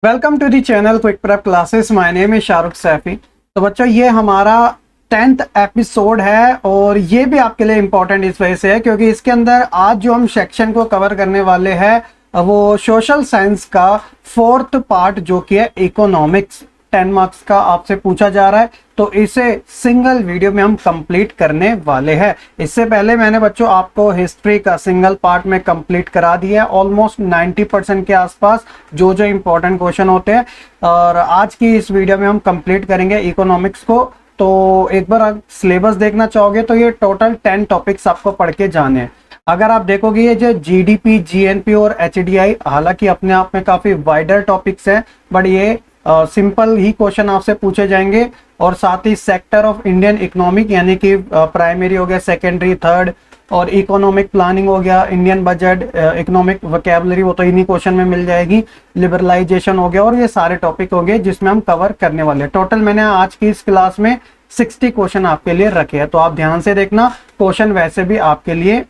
Welcome to the channel quick prep classes. My name है शाहरुख सैफी। तो बच्चों, ये हमारा 10th एपिसोड है और ये भी आपके लिए इम्पोर्टेंट इस वजह से है क्योंकि इसके अंदर आज जो हम सेक्शन को कवर करने वाले हैं वो सोशल साइंस का 4th पार्ट जो कि है इकोनॉमिक्स। 10 मार्क्स का आपसे पूछा जा रहा है, तो इसे सिंगल वीडियो में हम कंप्लीट करने वाले हैं। इससे पहले मैंने बच्चों आपको हिस्ट्री का सिंगल पार्ट में कंप्लीट करा दिया है, ऑलमोस्ट 90% के आसपास जो जो इंपॉर्टेंट क्वेश्चन होते हैं। और आज की इस वीडियो में हम कंप्लीट करेंगे इकोनॉमिक्स को। तो एक बार आप सिलेबस देखना चाहोगे तो ये टोटल 10 टॉपिक्स आपको पढ़ के जाने हैं। अगर आप देखोगे ये जो जीडीपी, जीएनपी और एचडीआई, हालांकि अपने आप में काफी वाइडर टॉपिक्स हैं, बट ये सिंपल ही क्वेश्चन आपसे पूछे जाएंगे। और साथ ही सेक्टर ऑफ इंडियन इकोनॉमिक यानी कि प्राइमरी हो गया, सेकेंडरी, थर्ड, और इकोनॉमिक प्लानिंग हो गया, इंडियन बजट, इकोनॉमिक वोकैबुलरी वो तो इन्हीं क्वेश्चन में मिल जाएगी, लिबरलाइजेशन हो गया, और ये सारे टॉपिक हो गए जिसमें हम कवर करने वाले हैं। टोटल मैंने आज की इस क्लास में 60 क्वेश्चन आपके लिए रखे हैं, तो आप ध्यान से देखना। क्वेश्चन वैसे भी आपके लिए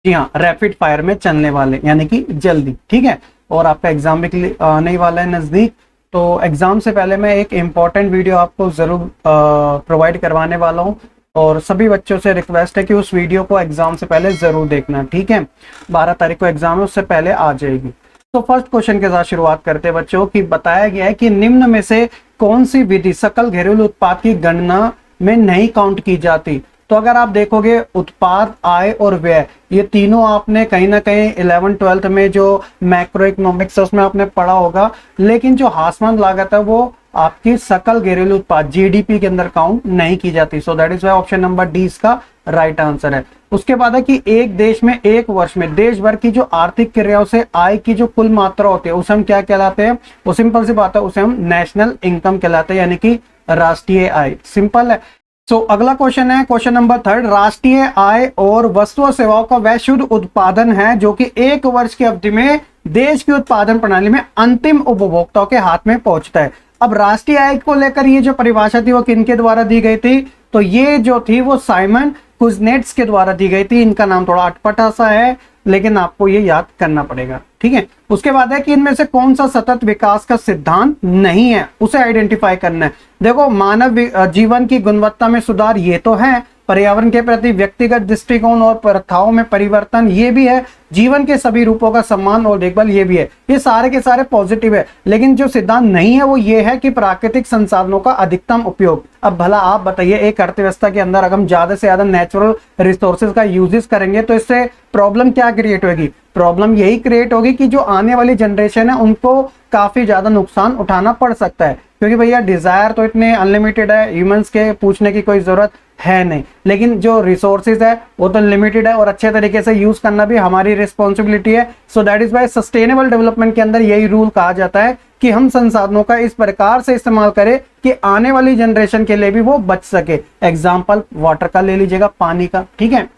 जी हाँ रैपिड फायर में चलने वाले, यानी कि जल्दी, ठीक है। और आपका एग्जाम भी आने वाला है नजदीक, तो एग्जाम से पहले मैं एक इम्पॉर्टेंट वीडियो आपको जरूर प्रोवाइड करवाने वाला हूँ और सभी बच्चों से रिक्वेस्ट है कि उस वीडियो को एग्जाम से पहले जरूर देखना, ठीक है। 12 तारीख को एग्जाम है, उससे पहले आ जाएगी। तो फर्स्ट क्वेश्चन के साथ शुरुआत करते हैं बच्चों की। बताया गया है कि निम्न में से कौन सी विधि सकल घरेलू उत्पाद की गणना में नहीं काउंट की जाती। तो अगर आप देखोगे उत्पाद, आय और व्यय, ये तीनों आपने कहीं ना कहीं 11th-12th में जो मैक्रो इकोनॉमिक्स है उसमें आपने पढ़ा होगा, लेकिन जो हाशमंद लागत है वो आपकी सकल घरेलू उत्पाद जीडीपी के अंदर काउंट नहीं की जाती। सो that is why option number D इसका राइट आंसर है। उसके बाद है कि एक देश में एक वर्ष में देश भर की जो आर्थिक क्रियाओं से आय की जो कुल मात्रा होती है उसे हम क्या कहलाते हैं। वो सिंपल सी बात है, उसे हम नेशनल इनकम कहलाते हैं, यानी कि राष्ट्रीय आय। सिंपल है। अगला क्वेश्चन है क्वेश्चन नंबर 3। राष्ट्रीय आय और वस्तु और सेवाओं का वह शुद्ध उत्पादन है जो कि एक वर्ष की अवधि में देश की उत्पादन प्रणाली में अंतिम उपभोक्ताओं के हाथ में पहुंचता है। अब राष्ट्रीय आय को लेकर ये जो परिभाषा थी वो किनके द्वारा दी गई थी, तो ये जो थी वो साइमन कुजनेट्स के द्वारा दी गई थी। इनका नाम थोड़ा अटपटा सा है लेकिन आपको ये याद करना पड़ेगा, ठीक है। उसके बाद है कि इनमें से कौन सा सतत विकास का सिद्धांत नहीं है, उसे आइडेंटिफाई करना है। देखो, मानव जीवन की गुणवत्ता में सुधार ये तो है, पर्यावरण के प्रति व्यक्तिगत दृष्टिकोण और प्रथाओं में परिवर्तन ये भी है, जीवन के सभी रूपों का सम्मान और देखभाल ये भी है। ये सारे के सारे पॉजिटिव है, लेकिन जो सिद्धांत नहीं है वो ये है कि प्राकृतिक संसाधनों का अधिकतम उपयोग। अब भला आप बताइए, एक अर्थव्यवस्था के अंदर अगर हम ज्यादा से ज्यादा नेचुरल रिसोर्सेज का यूजेस करेंगे तो इससे प्रॉब्लम क्या क्रिएट होगी। प्रॉब्लम यही क्रिएट होगी कि जो आने वाली जनरेशन है उनको काफी ज्यादा नुकसान उठाना पड़ सकता है, क्योंकि भैया डिजायर तो इतने अनलिमिटेड है, ह्यूमंस के पूछने की कोई जरूरत है नहीं, लेकिन जो रिसोर्सेज है वो तो लिमिटेड है और अच्छे तरीके से यूज करना भी हमारी रिस्पॉन्सिबिलिटी है। So that is why sustainable development के अंदर यही रूल कहा जाता है कि हम संसाधनों का इस प्रकार से इस्तेमाल करें कि आने वाली जनरेशन के लिए भी वो बच सके। एग्जाम्पल वाटर का ले लीजिएगा, पानी का, ठीक है।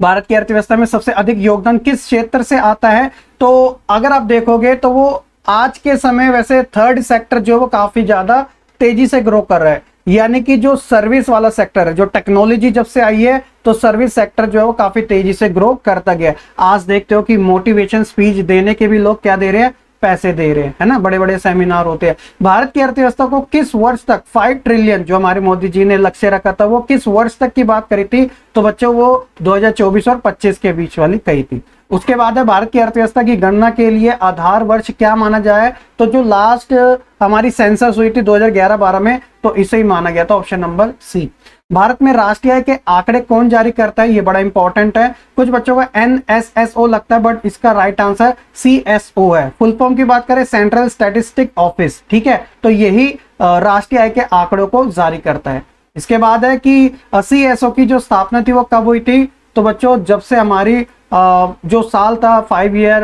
भारत की अर्थव्यवस्था में सबसे अधिक योगदान किस क्षेत्र से आता है, तो अगर आप देखोगे तो वो आज के समय वैसे थर्ड सेक्टर जो वो काफी ज्यादा तेजी से ग्रो कर रहा है, यानी कि जो सर्विस वाला सेक्टर है, जो टेक्नोलॉजी जब से आई है तो सर्विस सेक्टर जो है वो काफी तेजी से ग्रो करता गया। आज देखते हो कि मोटिवेशन स्पीच देने के भी लोग क्या दे रहे हैं, पैसे दे रहे हैं, है ना, बड़े बड़े सेमिनार होते हैं। भारत की अर्थव्यवस्था को किस वर्ष तक 5 ट्रिलियन जो हमारे मोदी जी ने लक्ष्य रखा था वो किस वर्ष तक की बात करी थी, तो बच्चों वो 2024 और 25 के बीच वाली कही थी। उसके बाद है भारत की अर्थव्यवस्था की गणना के लिए आधार वर्ष क्या माना जाए, तो जो लास्ट हमारी सेंसस हुई थी 2011-12 में, तो इसे ही माना गया था, ऑप्शन नंबर सी। भारत में राष्ट्रीय आय के आंकड़े कौन जारी करता है, ये बड़ा इंपॉर्टेंट है। कुछ बच्चों का NSSO लगता है, बट इसका राइट आंसर CSO है। फुल फॉर्म की बात करें, सेंट्रल स्टैटिस्टिक ऑफिस, ठीक है। तो यही राष्ट्रीय आय के आंकड़ों को जारी करता है। इसके बाद है कि CSO की जो स्थापना थी वो कब हुई थी, तो बच्चों जब से हमारी जो साल था 5 ईयर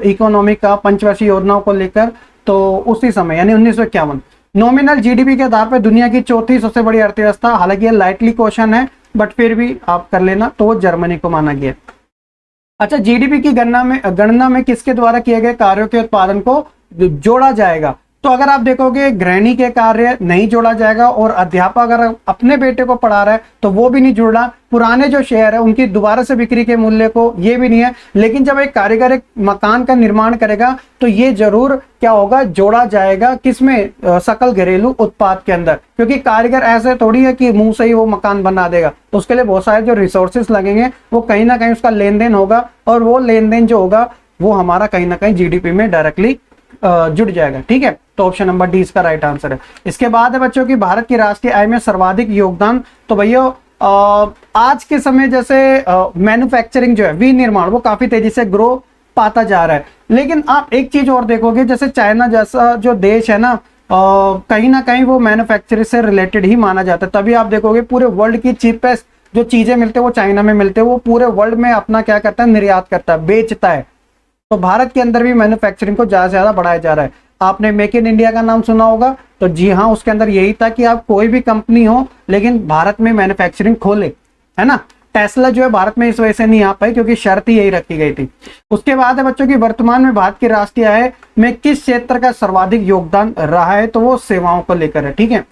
इकोनॉमी का पंचवर्षीय योजनाओं को लेकर, तो उसी समय यानी 1951। नॉमिनल जीडीपी के आधार पर दुनिया की चौथी सबसे बड़ी अर्थव्यवस्था, हालांकि ये लाइटली क्वेश्चन है बट फिर भी आप कर लेना, तो वो जर्मनी को माना गया। अच्छा, जीडीपी की गणना में किसके द्वारा किए गए कार्यों के उत्पादन को जोड़ा जाएगा, तो अगर आप देखोगे गृहिणी के कार्य नहीं जोड़ा जाएगा, और अध्यापक अगर अपने बेटे को पढ़ा रहा है तो वो भी नहीं जुड़ा। पुराने जो शेयर है उनकी दोबारा से बिक्री के मूल्य को, ये भी नहीं है। लेकिन जब एक कारीगर एक मकान का निर्माण करेगा तो ये जरूर क्या होगा, जोड़ा जाएगा किसमें, सकल घरेलू उत्पाद के अंदर, क्योंकि कारीगर ऐसे थोड़ी है कि मुंह से ही वो मकान बना देगा। तो उसके लिए बहुत सारे जो रिसोर्सेस लगेंगे, वो कहीं ना कहीं उसका लेन देन होगा, और वो लेन देन जो होगा वो हमारा कहीं ना कहीं जीडीपी में डायरेक्टली जुड़ जाएगा। ठीक है, तो ऑप्शन नंबर डी इसका राइट आंसर है। इसके बाद है बच्चों की भारत की राष्ट्रीय आय में सर्वाधिक योगदान। तो भैया आज के समय जैसे मैन्युफैक्चरिंग जो है, विनिर्माण, वो काफी तेजी से ग्रो पाता जा रहा है। लेकिन आप एक चीज और देखोगे, जैसे चाइना जैसा जो देश है ना, कहीं ना कहीं वो मैन्युफैक्चरिंग से रिलेटेड ही माना जाता है। तभी आप देखोगे पूरे वर्ल्ड की चीपेस्ट जो चीजें मिलते हैं वो चाइना में मिलते हैं। वो पूरे वर्ल्ड में अपना क्या करता है, निर्यात करता है, बेचता है। तो भारत के अंदर भी मैन्युफैक्चरिंग को ज्यादा से ज्यादा बढ़ाया जा रहा है। आपने मेक इन इंडिया का नाम सुना होगा, तो जी हाँ, उसके अंदर यही था कि आप कोई भी कंपनी हो लेकिन भारत में मैन्युफैक्चरिंग खोले, है ना। टेस्ला जो है भारत में इस वजह से नहीं आ पाई क्योंकि शर्त ही यही रखी गई थी। उसके बाद है बच्चों की वर्तमान में भारत की राष्ट्रीय आय में किस क्षेत्र का सर्वाधिक योगदान रहा है, तो वो सेवाओं को लेकर है। ठीक है,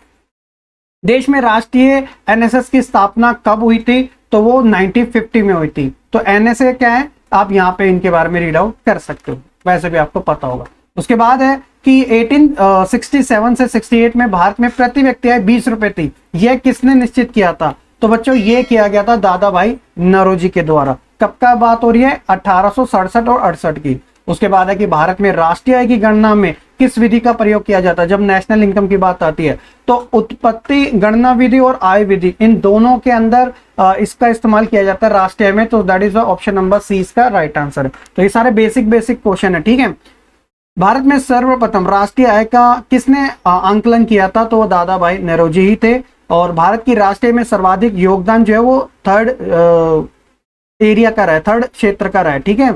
देश में राष्ट्रीय एनएसएस की स्थापना कब हुई थी, तो वो 1950 में हुई थी। तो एनएसए क्या है, आप यहाँ पे इनके बारे में रीड आउट कर सकते हो, वैसे भी आपको पता होगा। उसके बाद है कि 1867 से 68 में भारत में प्रति व्यक्ति आय 20 रुपए थी। यह किसने निश्चित किया था, तो बच्चों ये किया गया था दादा भाई नौरोजी के द्वारा। कब का बात हो रही है, 1867 और 68 की। उसके बाद है कि भारत में राष्ट्रीय आय की गणना में किस विधि का प्रयोग किया जाता है। जब नेशनल इनकम की बात आती है तो उत्पत्ति गणना विधि और आय विधि, इन दोनों के अंदर इसका इस्तेमाल किया जाता है राष्ट्रीय आय में। तो that is option number C इसका राइट आंसर है। तो ये सारे बेसिक क्वेश्चन है। ठीक है, भारत में सर्वप्रथम राष्ट्रीय आय का किसने आंकलन किया था, तो वो दादा भाई नौरोजी ही थे। और भारत की राष्ट्रीय में सर्वाधिक योगदान जो है वो थर्ड एरिया का रहा है, थर्ड क्षेत्र का रहा है। ठीक है,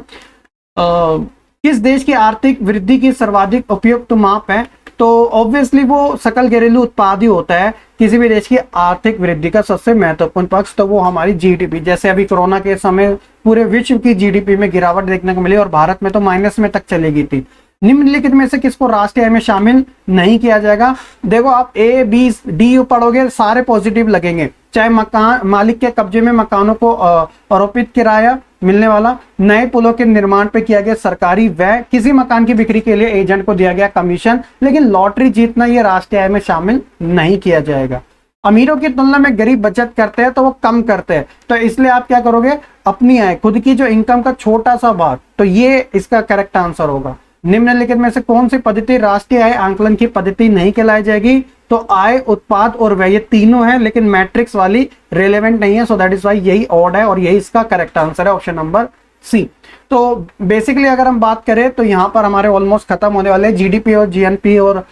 किस देश की आर्थिक वृद्धि की सर्वाधिक उपयुक्त माप है, तो ऑब्वियसली वो सकल घरेलू उत्पाद ही होता है किसी भी देश की आर्थिक वृद्धि का सबसे महत्वपूर्ण पक्ष। तो वो हमारी जीडीपी, जैसे अभी कोरोना के समय पूरे विश्व की जीडीपी में गिरावट देखने को मिली और भारत में तो माइनस में तक चली गई थी। निम्नलिखित में से किसको राष्ट्रीय आय में शामिल नहीं किया जाएगा। देखो, आप ए बी डी पढ़ोगे सारे पॉजिटिव लगेंगे, चाहे मकान मालिक के कब्जे में मकानों को आरोपित किराया मिलने वाला, नए पुलों के निर्माण पे किया गया सरकारी व्यय, किसी मकान की बिक्री के लिए एजेंट को दिया गया कमीशन। लेकिन लॉटरी जीतना ये राष्ट्रीय आय में शामिल नहीं किया जाएगा। अमीरों की तुलना में गरीब बचत करते हैं तो वो कम करते हैं, तो इसलिए आप क्या करोगे, अपनी आय, खुद की जो इनकम का छोटा सा भाग, तो ये इसका करेक्ट आंसर होगा। निम्नलिखित में से कौन सी पद्धति राष्ट्रीय आय आंकलन की पद्धति नहीं कहलाई जाएगी, तो आय, उत्पाद और व्यय ये तीनों है, लेकिन मैट्रिक्स वाली रेलेवेंट नहीं है। सो दैट इज वाई यही ऑड है और यही इसका करेक्ट आंसर है, ऑप्शन नंबर सी। तो बेसिकली अगर हम बात करें तो यहाँ पर हमारे ऑलमोस्ट खत्म होने वाले जीडीपी और जीएनपी और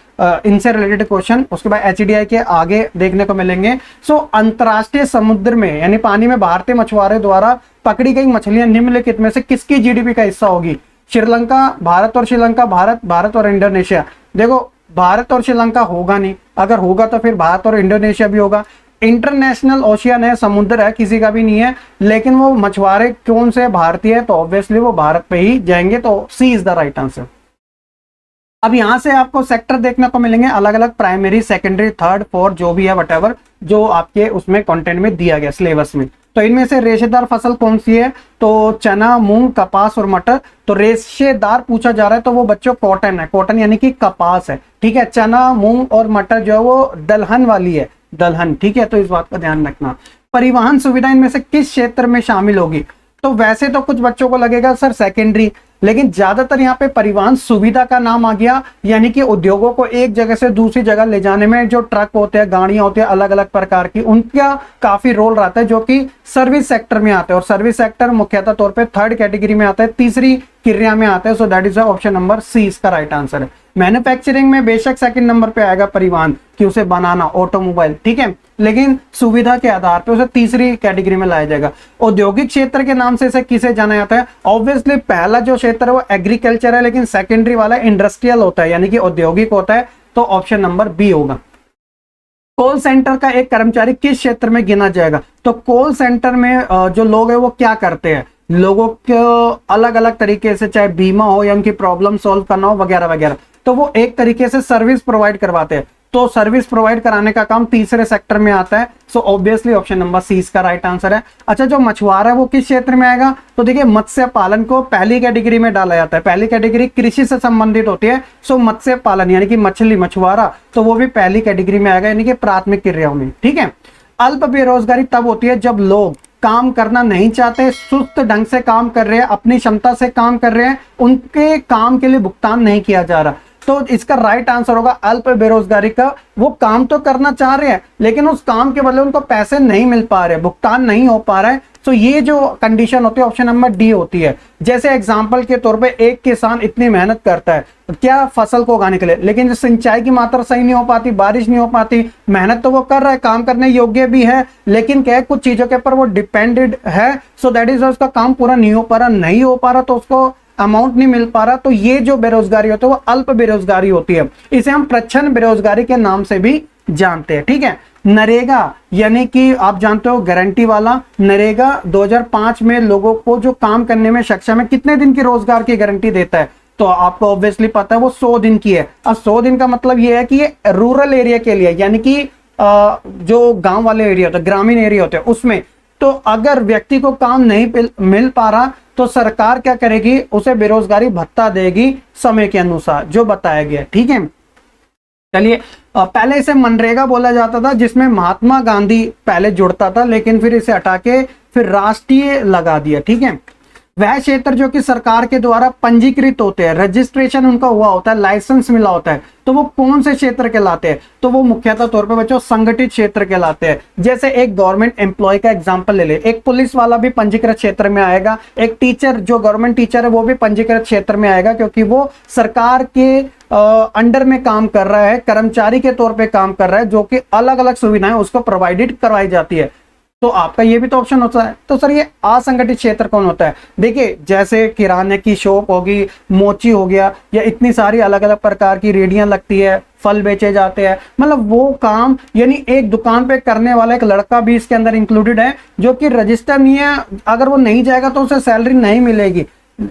इनसे रिलेटेड क्वेश्चन, उसके बाद एचडीआई के आगे देखने को मिलेंगे। सो अंतरराष्ट्रीय समुद्र में यानी पानी में भारतीय मछुआरों द्वारा पकड़ी गई मछलियां निम्नलिखित में से किसकी जीडीपी का हिस्सा होगी। श्रीलंका, भारत और श्रीलंका, भारत और इंडोनेशिया। देखो, भारत और श्रीलंका होगा नहीं, अगर होगा तो फिर भारत और इंडोनेशिया भी होगा। इंटरनेशनल ओशियन है, समुद्र है, किसी का भी नहीं है, लेकिन वो मछुआरे कौन से भारतीय है, तो ऑब्वियसली वो भारत पे ही जाएंगे। तो सी इज द राइट आंसर। अब यहां से आपको सेक्टर देखने को मिलेंगे अलग अलग, प्राइमरी, सेकेंडरी, थर्ड, फोर्थ, जो भी है वटेवर, जो आपके उसमें कंटेंट में दिया गया सिलेबस में। तो इनमें से रेशेदार फसल कौन सी है, तो चना, मूंग, कपास और मटर। तो रेशेदार पूछा जा रहा है तो वो बच्चों कॉटन है, कॉटन यानी कि कपास है। ठीक है, चना, मूंग और मटर जो है वो दलहन वाली है, दलहन। ठीक है, तो इस बात का ध्यान रखना। परिवहन सुविधा इनमें से किस क्षेत्र में शामिल होगी, तो वैसे तो कुछ बच्चों को लगेगा सर सेकेंडरी, लेकिन ज्यादातर यहाँ पे परिवहन सुविधा का नाम आ गया, यानी कि उद्योगों को एक जगह से दूसरी जगह ले जाने में जो ट्रक होते हैं, गाड़ियां होती है अलग अलग प्रकार की, उनका काफी रोल रहता है, जो कि सर्विस सेक्टर में आते हैं। और सर्विस सेक्टर मुख्यतः तौर पे थर्ड कैटेगरी में आता है, तीसरी क्रिया में आता है। So that is option number C इसका राइट आंसर है। मैन्युफैक्चरिंग में बेशक सेकंड नंबर पे आएगा परिवहन, कि उसे बनाना, ऑटोमोबाइल, ठीक है, लेकिन सुविधा के आधार पे उसे तीसरी कैटेगरी में लाया जाएगा। औद्योगिक क्षेत्र के नाम से इसे किसे जाना जाता है, ऑब्वियसली पहला जो क्षेत्र है वो एग्रीकल्चर है, लेकिन सेकेंडरी वाला इंडस्ट्रियल होता है, यानी कि औद्योगिक होता है। तो ऑप्शन नंबर बी होगा। कॉल सेंटर का एक कर्मचारी किस क्षेत्र में गिना जाएगा, तो कॉल सेंटर में जो लोग हैं वो क्या करते हैं, लोगों को अलग अलग तरीके से, चाहे बीमा हो या उनकी प्रॉब्लम सॉल्व करना हो वगैरह वगैरह। तो वो एक तरीके से सर्विस प्रोवाइड करवाते हैं। तो सर्विस प्रोवाइड कराने का काम तीसरे सेक्टर में आता है। So obviously option number C इसका राइट आंसर है। अच्छा, जो मछुआरा है वो किस क्षेत्र में आएगा? तो देखिए, मत्स्य पालन को पहली कैटेगरी में डाला जाता है। पहली कैटेगरी कृषि से संबंधित होती है। सो मत्स्य पालन यानी कि मछली, मछुआरा, तो वो भी पहली कैटेगरी में आएगा, यानी कि प्राथमिक क्रियाओं में। ठीक है। अल्प बेरोजगारी तब होती है जब लोग काम करना नहीं चाहते, सुस्त ढंग से काम कर रहे हैं, अपनी क्षमता से काम कर रहे हैं, उनके काम के लिए भुगतान नहीं किया जा रहा। तो इसका राइट आंसर होगा अल्प बेरोजगारी का। वो काम तो करना चाह रहे हैं लेकिन उस काम के बदले उनको पैसे नहीं मिल पा रहे, भुगतान नहीं हो पा रहा है। तो ये जो कंडीशन होती है ऑप्शन नंबर डी होती है। जैसे एग्जांपल के तौर पे एक किसान इतनी मेहनत करता है क्या फसल को उगाने के लिए, लेकिन सिंचाई की मात्रा सही नहीं हो पाती, बारिश नहीं हो पाती, मेहनत तो वो कर रहा है, काम करने योग्य भी है, लेकिन क्या है कुछ चीजों के ऊपर वो डिपेंडेड है। सो दैट इज उसका काम पूरा नहीं हो पा रहा, तो उसको अमाउंट नहीं मिल पा रहा। तो ये जो बेरोजगारी होती है वो अल्प बेरोजगारी होती है। इसे हम प्रच्छन्न बेरोजगारी के नाम से भी जानते हैं। ठीक है। नरेगा यानी कि आप जानते हो गारंटी वाला, नरेगा 2005 में लोगों को जो काम करने में सक्षम है कितने दिन की रोजगार की गारंटी देता है? तो आपको ऑब्वियसली पता है वो 100 दिन की है। अब 100 दिन का मतलब ये है कि ये रूरल एरिया के लिए, यानी कि जो गांव वाले एरिया होते हैं, ग्रामीण एरिया होते हैं, उसमें तो अगर व्यक्ति को काम नहीं मिल पा रहा तो सरकार क्या करेगी? उसे बेरोजगारी भत्ता देगी समय के अनुसार जो बताया गया। ठीक है। चलिए, पहले इसे मनरेगा बोला जाता था जिसमें महात्मा गांधी पहले जुड़ता था, लेकिन फिर इसे हटा के फिर राष्ट्रीय लगा दिया। ठीक है। वह क्षेत्र जो कि सरकार के द्वारा पंजीकृत होते हैं, रजिस्ट्रेशन उनका हुआ होता है, लाइसेंस मिला होता है, तो वो कौन से क्षेत्र कहलाते हैं? तो वो मुख्यतः तौर पे बच्चों संगठित क्षेत्र कहलाते हैं। जैसे एक गवर्नमेंट एम्प्लॉय का एग्जांपल ले ले, एक पुलिस वाला भी पंजीकृत क्षेत्र में आएगा, एक टीचर जो गवर्नमेंट टीचर है वो भी पंजीकृत क्षेत्र में आएगा, क्योंकि वो सरकार के अंडर में काम कर रहा है, कर्मचारी के तौर पे काम कर रहा है, जो कि अलग अलग सुविधाएं उसको प्रोवाइडेड करवाई जाती है। तो आपका ये भी तो ऑप्शन होता है। तो सर ये असंगठित क्षेत्र कौन होता है? देखिए, जैसे किराने की शॉप होगी, मोची हो गया, या इतनी सारी अलग अलग प्रकार की रेडियां लगती है, फल बेचे जाते हैं, मतलब वो काम, यानी एक दुकान पे करने वाला एक लड़का भी इसके अंदर इंक्लूडेड है, जो कि रजिस्टर नहीं है, अगर वो नहीं जाएगा तो उसे सैलरी नहीं मिलेगी।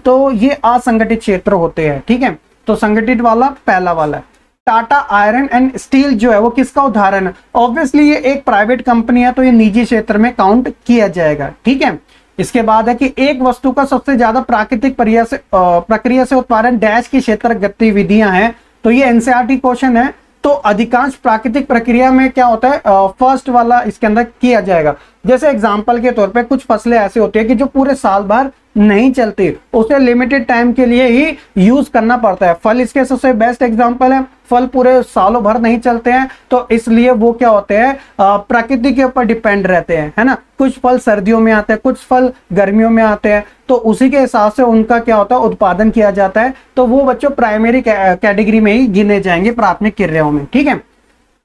तो ये असंगठित क्षेत्र होते हैं। ठीक है। तो संगठित वाला पहला वाला है। टाटा आयरन एंड स्टील जो है वो किसका उदाहरण है? ऑब्वियसली ये एक प्राइवेट कंपनी है, तो ये निजी क्षेत्र में काउंट किया जाएगा। ठीक है। इसके बाद है कि एक वस्तु का सबसे ज्यादा प्राकृतिक प्रक्रिया से उत्पादन डैश की क्षेत्र गतिविधियां हैं। तो ये एनसीईआरटी क्वेश्चन है। तो अधिकांश प्राकृतिक प्रक्रिया में क्या होता है? फर्स्ट वाला इसके अंदर किया जाएगा। जैसे एग्जांपल के तौर पे कुछ फसलें ऐसी होती है कि जो पूरे साल भर नहीं चलती, उसे लिमिटेड टाइम के लिए ही यूज करना पड़ता है। फल इसके सबसे बेस्ट एग्जांपल है। फल पूरे सालों भर नहीं चलते हैं, तो इसलिए वो क्या होते हैं? प्रकृति के ऊपर डिपेंड रहते हैं, है ना। कुछ फल सर्दियों में आते हैं, कुछ फल गर्मियों में आते हैं, तो उसी के हिसाब से उनका क्या होता है? उत्पादन किया जाता है। तो वो बच्चों प्राइमरी कैटेगरी में ही गिने जाएंगे, प्राथमिक क्रियाओं में। ठीक है।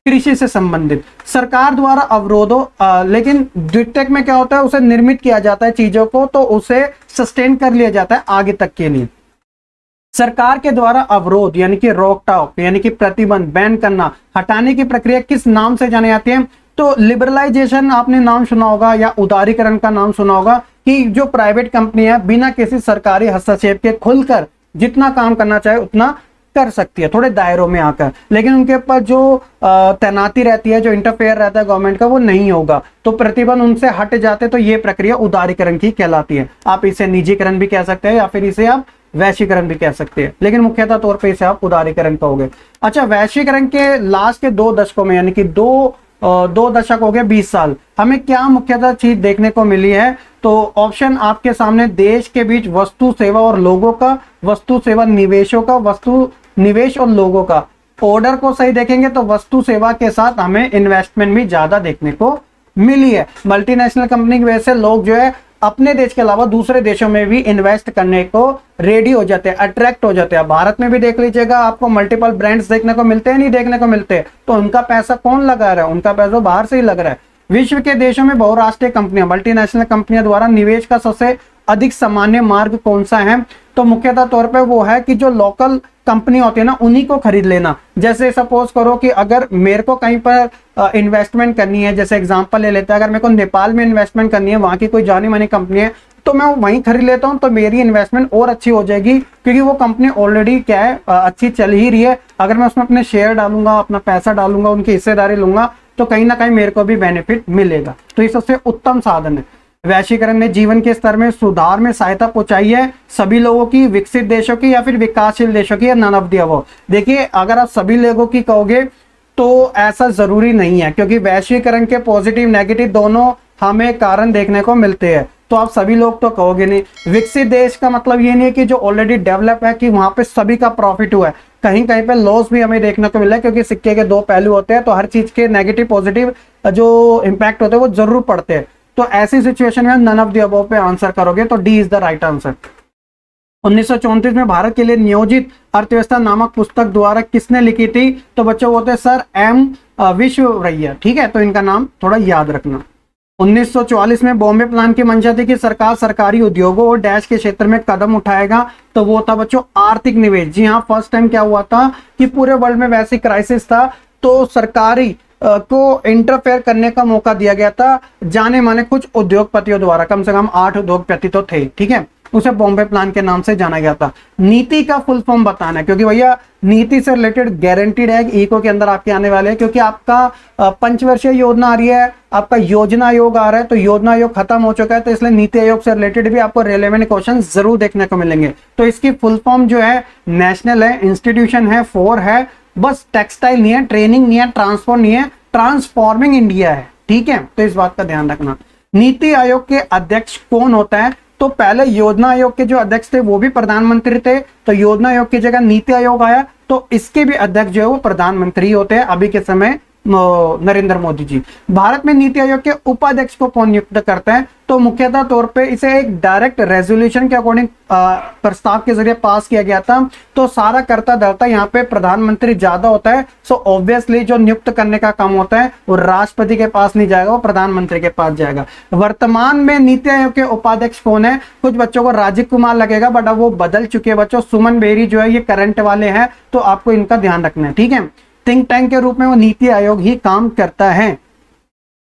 कृषि से संबंधित सरकार द्वारा अवरोधों, लेकिन द्वितीयक में क्या होता है? उसे निर्मित किया जाता है चीजों को, तो उसे सस्टेन कर लिया जाता है आगे तक के लिए। सरकार के द्वारा अवरोध यानी कि रोक टोक यानी कि प्रतिबंध, बैन करना, हटाने की प्रक्रिया किस नाम से जानी जाती है? तो लिबरलाइजेशन आपने नाम सुना होगा, या उदारीकरण का नाम सुना होगा, कि जो प्राइवेट कंपनी है बिना किसी सरकारी हस्तक्षेप के खुलकर जितना काम करना चाहे उतना कर सकती है, थोड़े दायरों में आकर, लेकिन उनके ऊपर जो तैनाती रहती है, जो इंटरफेयर रहता है गवर्नमेंट का, वो नहीं होगा। तो प्रतिबंध उनसे हट जाते, तो ये प्रक्रिया उदारीकरण की कहलाती है। आप इसे निजीकरण भी कह सकते हैं, या फिर इसे आप वैश्वीकरण भी कह सकते हैं, लेकिन मुख्यतः तौर पे इसे आप उदारीकरण कहोगे। अच्छा, वैश्वीकरण के लास्ट के 2 दशकों में, यानी कि दो दशक हो गए, 20 साल, हमें क्या मुख्यतः चीज देखने को मिली है? तो ऑप्शन आपके सामने, देश के बीच वस्तु सेवा और लोगों का, वस्तु सेवा निवेशों का, वस्तु निवेश और लोगों का। ऑर्डर को सही देखेंगे तो वस्तु सेवा के साथ हमें इन्वेस्टमेंट भी ज्यादा देखने को मिली है। मल्टीनेशनल कंपनी की वजह से लोग जो है अपने देश के अलावा दूसरे देशों में भी इन्वेस्ट करने को रेडी हो जाते हैं, अट्रैक्ट हो जाते हैं। भारत में भी देख लीजिएगा, आपको मल्टीपल ब्रांड्स देखने को मिलते हैं, नहीं देखने को मिलते, तो उनका पैसा कौन लगा रहा है? उनका पैसा बाहर से ही लग रहा है। विश्व के देशों में बहुराष्ट्रीय कंपनियां, मल्टीनेशनल कंपनियां द्वारा निवेश का सबसे अधिक सामान्य मार्ग कौन सा है? तो मुख्यतः तौर पे वो है कि जो लोकल कंपनी होती है ना, उन्हीं को खरीद लेना। जैसे सपोज करो कि अगर मेरे को कहीं पर इन्वेस्टमेंट करनी है, जैसे एग्जांपल ले लेते हैं, अगर मेरे को नेपाल में इन्वेस्टमेंट करनी है, वहां की कोई जानी मानी कंपनी है, तो मैं वहीं खरीद लेता हूं, तो मेरी इन्वेस्टमेंट और अच्छी हो जाएगी, क्योंकि वो कंपनी ऑलरेडी क्या है, अच्छी चल ही रही है। अगर मैं उसमें अपने शेयर डालूंगा, अपना पैसा डालूंगा, उनकी हिस्सेदारी लूंगा, तो कहीं ना कहीं मेरे को भी बेनिफिट मिलेगा। तो ये सबसे उत्तम साधन है। वैश्वीकरण ने जीवन के स्तर में सुधार में सहायता पहुंचाई है सभी लोगों की, विकसित देशों की या फिर विकासशील देशों की, या नन ऑफ द अबव। देखिए, अगर आप सभी लोगों की कहोगे तो ऐसा जरूरी नहीं है, क्योंकि वैश्वीकरण के पॉजिटिव नेगेटिव दोनों हमें कारण देखने को मिलते हैं। तो आप सभी लोग तो कहोगे नहीं। विकसित देश का मतलब ये नहीं है कि जो ऑलरेडी डेवलप है कि वहां पे सभी का प्रॉफिट हुआ है, कहीं कहीं पे लॉस भी हमें देखने को मिला है, क्योंकि सिक्के के दो पहलू होते हैं, तो हर चीज के नेगेटिव पॉजिटिव जो इम्पैक्ट होते हैं वो जरूर पड़ते हैं। तो ऐसी सिचुएशन में नन ऑफ द अबव पे आंसर करोगे तो D is the right answer. 1934 में भारत के लिए नियोजित अर्थव्यवस्था नामक पुस्तक द्वारा किसने लिखी थी? तो बच्चों होते हैं सर एम विश्वेश्वरैया। ठीक है, तो इनका नाम थोड़ा याद रखना। 1944 में बॉम्बे प्लान की मंशा थी कि सरकार सरकारी उद्योगों और डैश के क्षेत्र में कदम उठाएगा, तो वो था बच्चों आर्थिक निवेश। जी हाँ, फर्स्ट टाइम क्या हुआ था कि पूरे वर्ल्ड में वैसी क्राइसिस था, तो सरकारी को इंटरफेयर करने का मौका दिया गया था जाने माने कुछ उद्योगपतियों द्वारा। कम से कम 8 उद्योगपति तो थे। ठीक है, उसे बॉम्बे प्लान के नाम से जाना गया था। नीति का फुल फॉर्म बताना है, क्योंकि भैया नीति से रिलेटेड गारंटीड है इको के अंदर आपके आने वाले हैं, क्योंकि आपका पंचवर्षीय योजना आ रही है, आपका योजना आयोग आ रहा है, तो योजना आयोग खत्म हो चुका है, तो इसलिए नीति आयोग से रिलेटेड भी आपको रेलेवेंट क्वेश्चन जरूर देखने को मिलेंगे। तो इसकी फुल फॉर्म जो है नेशनल है, इंस्टीट्यूशन है, फोर है, बस टेक्सटाइल नहीं है, ट्रेनिंग नहीं है, ट्रांसपोर्ट नहीं है, ट्रांसफॉर्मिंग इंडिया है। ठीक है, तो इस बात का ध्यान रखना। नीति आयोग के अध्यक्ष कौन होता है? तो पहले योजना आयोग के जो अध्यक्ष थे वो भी प्रधानमंत्री थे, तो योजना आयोग की जगह नीति आयोग आया, तो इसके भी अध्यक्ष जो है वो प्रधानमंत्री होते हैं अभी के समय, नरेंद्र मोदी जी। भारत में नीति आयोग के उपाध्यक्ष को कौन नियुक्त करता है? तो मुख्यतः तौर पे इसे एक डायरेक्ट रेजोल्यूशन के अकॉर्डिंग प्रस्ताव के जरिए पास किया गया था, तो सारा करता धरता यहाँ पे प्रधानमंत्री ज्यादा होता है। सो ऑब्वियसली जो नियुक्त करने का काम होता है वो राष्ट्रपति के पास नहीं जाएगा, वो प्रधानमंत्री के पास जाएगा। वर्तमान में नीति आयोग के उपाध्यक्ष कौन है? कुछ बच्चों को राजीव कुमार लगेगा, बट अब वो बदल चुके हैं बच्चों। सुमन बेरी जो है ये करंट वाले हैं, तो आपको इनका ध्यान रखना है। ठीक है, थिंक टैंक के रूप में वो नीति आयोग ही काम करता है,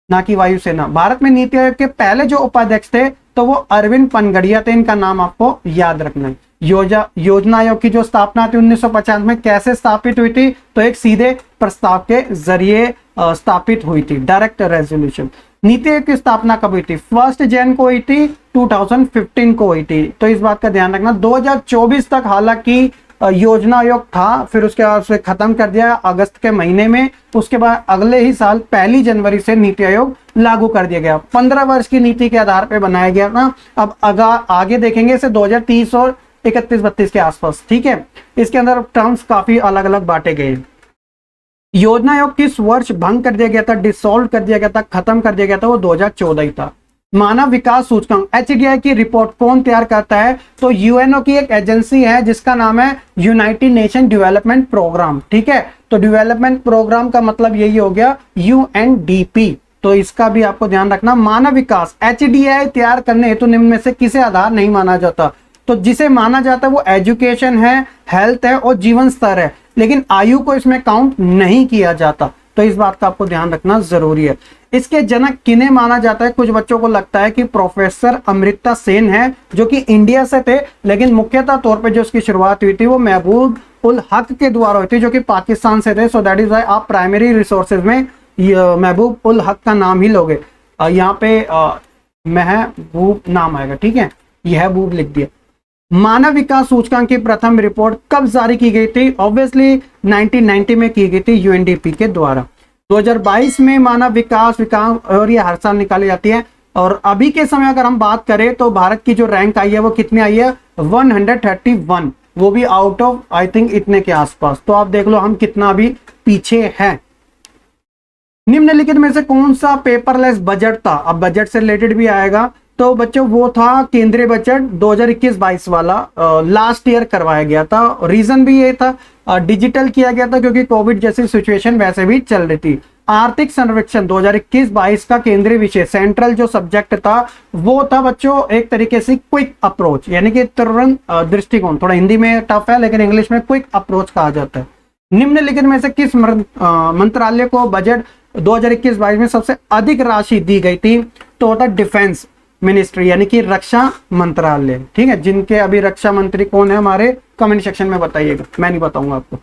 ना कि वायुसेना। भारत में नीति आयोग के पहले जो उपाध्यक्ष थे तो वो अरविंद पनगड़िया थे, इनका नाम आपको याद रखना है। योजना आयोग की जो स्थापना थी 1950 में कैसे स्थापित हुई थी? तो एक सीधे प्रस्ताव के जरिए स्थापित हुई थी, डायरेक्ट रेजोल्यूशन। नीति आयोग की स्थापना कब हुई थी? 1 जनवरी को हुई थी, 2015 को हुई थी। तो इस बात का ध्यान रखना। 2024 तक हालांकि योजना आयोग था, फिर उसके बाद उसे खत्म कर दिया अगस्त के महीने में। उसके बाद अगले ही साल 1 जनवरी से नीति आयोग लागू कर दिया गया। 15 वर्ष की नीति के आधार पर बनाया गया ना। अब आगे देखेंगे इसे 2030 और 31-32 के आसपास। ठीक है, इसके अंदर टर्म्स काफी अलग अलग बांटे गए। योजना आयोग किस वर्ष भंग कर दिया गया था, डिसॉल्व कर दिया गया था, खत्म कर दिया गया था? वो 2014 ही था। मानव विकास सूचकांक एचडीआई की रिपोर्ट कौन तैयार करता है? तो यूएनओ की एक एजेंसी है जिसका नाम है यूनाइटेड नेशन डेवलपमेंट प्रोग्राम। ठीक है, तो डेवलपमेंट प्रोग्राम का मतलब यही हो गया यूएनडीपी, तो इसका भी आपको ध्यान रखना। मानव विकास एचडीआई तैयार करने हेतु निम्न में से किसे आधार नहीं माना जाता? तो जिसे माना जाता है वो एजुकेशन है, हेल्थ है और जीवन स्तर है, लेकिन आयु को इसमें काउंट नहीं किया जाता। तो इस बात का आपको ध्यान रखना जरूरी है। इसके जनक किन्हें माना जाता है? कुछ बच्चों को लगता है कि प्रोफेसर अमृता सेन है, जो कि इंडिया से थे, लेकिन मुख्यतः तौर पे जो उसकी शुरुआत हुई थी वो महबूब उल हक के द्वारा हुई थी, जो कि पाकिस्तान से थे। सो दैट इज वाई आप प्राइमरी रिसोर्सेज में महबूब उल हक का नाम ही लोगे। यहाँ पे महबूब नाम आएगा। ठीक है, यह महबूब लिख दिया। मानव विकास सूचकांक की प्रथम रिपोर्ट कब जारी की गई थी? ऑब्वियसली 1990 में की गई थी यूएनडीपी के द्वारा। 2022 में मानव विकास और ये हर साल निकाली जाती है। और अभी के समय अगर हम बात करें तो भारत की जो रैंक आई है वो कितनी आई है? 131, वो भी आउट ऑफ आई थिंक इतने के आसपास। तो आप देख लो हम कितना भी पीछे हैं। निम्नलिखित में से कौन सा पेपरलेस बजट था? अब बजट से रिलेटेड भी आएगा, तो बच्चों वो था केंद्रीय बजट 2021-22 वाला, लास्ट ईयर करवाया गया था। रीजन भी ये था, डिजिटल किया गया था क्योंकि कोविड जैसी सिचुएशन वैसे भी चल रही थी। आर्थिक सर्वेक्षण 2021-22 का केंद्रीय विषय सेंट्रल जो सब्जेक्ट था वो था बच्चों एक तरीके से क्विक अप्रोच, यानी कि तुरंत दृष्टिकोण। थोड़ा हिंदी में टफ है लेकिन इंग्लिश में क्विक अप्रोच कहा जाता है। निम्नलिखित में से किस मंत्रालय को बजट 2021-22 में सबसे अधिक राशि दी गई थी? तो होता डिफेंस मिनिस्ट्री, यानी कि रक्षा मंत्रालय। ठीक है, जिनके अभी रक्षा मंत्री कौन है हमारे, कमेंट सेक्शन में बताइएगा, मैं नहीं बताऊंगा आपको,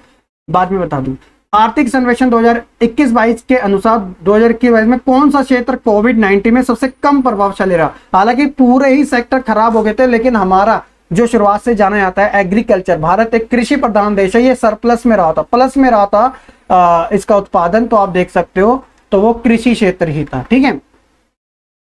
बाद में बता दूं। आर्थिक सर्वेक्षण 2021-22 के अनुसार 2021-22 में कौन सा क्षेत्र कोविड-19 में सबसे कम प्रभावशाली रहा? हालांकि पूरे ही सेक्टर खराब हो गए थे, लेकिन हमारा जो शुरुआत से जाना जाता है एग्रीकल्चर, भारत एक कृषि प्रधान देश है, ये सरप्लस में रहा था, प्लस में रहा था इसका उत्पादन, तो आप देख सकते हो, तो वो कृषि क्षेत्र ही था। ठीक है,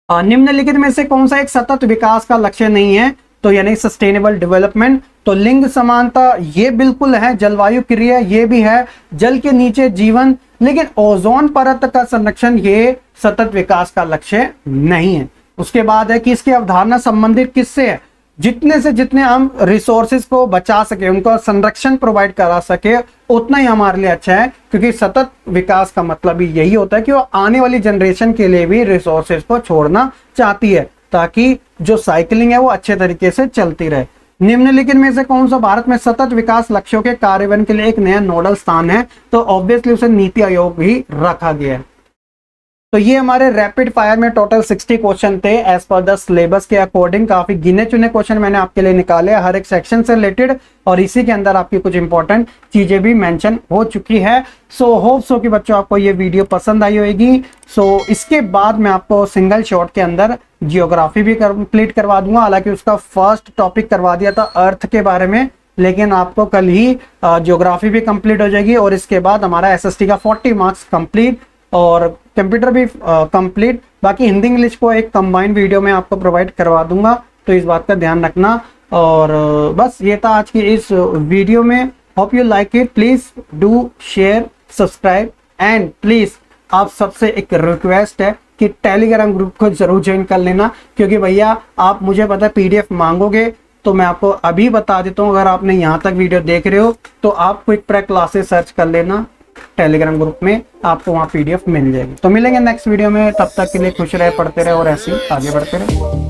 निम्नलिखित में से कौन सा एक सतत विकास का लक्ष्य नहीं है? तो यानी सस्टेनेबल डेवलपमेंट। तो लिंग समानता ये बिल्कुल है, जलवायु क्रिया ये भी है, जल के नीचे जीवन, लेकिन ओजोन परत का संरक्षण ये सतत विकास का लक्ष्य नहीं है। उसके बाद है कि इसकी अवधारणा संबंधित किससे है? जितने से जितने हम रिसोर्सेज को बचा सके, उनको संरक्षण प्रोवाइड करा सके, उतना ही हमारे लिए अच्छा है, क्योंकि सतत विकास का मतलब ही यही होता है कि वो आने वाली जनरेशन के लिए भी रिसोर्सेज को छोड़ना चाहती है, ताकि जो साइकिलिंग है वो अच्छे तरीके से चलती रहे। निम्नलिखित में से कौन सा भारत में सतत विकास लक्ष्यों के कार्यान्वयन के लिए एक नया नोडल स्थान है? तो ऑब्वियसली उसे नीति आयोग भी रखा गया है। तो ये हमारे रैपिड फायर में टोटल 60 क्वेश्चन थे एज पर द सिलेबस के अकॉर्डिंग। काफी गिने चुने क्वेश्चन मैंने आपके लिए निकाले हर एक सेक्शन से रिलेटेड, और इसी के अंदर आपकी कुछ इंपॉर्टेंट चीजें भी मेंशन हो चुकी है। सो होप सो कि बच्चों आपको ये वीडियो पसंद आई होगी। सो इसके बाद मैं आपको सिंगल शॉट के अंदर जियोग्राफी भी कंप्लीट करवा दूंगा। हालांकि उसका फर्स्ट टॉपिक करवा दिया था अर्थ के बारे में, लेकिन आपको कल ही जियोग्राफी भी कंप्लीट हो जाएगी, और इसके बाद हमारा एसएसटी का 40 मार्क्स कंप्लीट और कंप्यूटर भी कंप्लीट। बाकी हिंदी इंग्लिश को एक कंबाइंड वीडियो में आपको प्रोवाइड करवा दूंगा, तो इस बात का ध्यान रखना। और बस ये था आज की इस वीडियो में। Hope you like it. Please do share, subscribe, and please आप सबसे एक रिक्वेस्ट है कि टेलीग्राम ग्रुप को जरूर ज्वाइन कर लेना, क्योंकि भैया आप मुझे पता है पीडीएफ मांगोगे, तो मैं आपको अभी बता देता हूँ, अगर आपने यहाँ तक वीडियो देख रहे हो तो आप क्विक प्रैक क्लासेस सर्च कर लेना टेलीग्राम ग्रुप में, आपको वहाँ पीडीएफ मिल जाएगी। तो मिलेंगे नेक्स्ट वीडियो में, तब तक के लिए खुश रहे, पढ़ते रहे और ऐसे ही आगे बढ़ते रहे।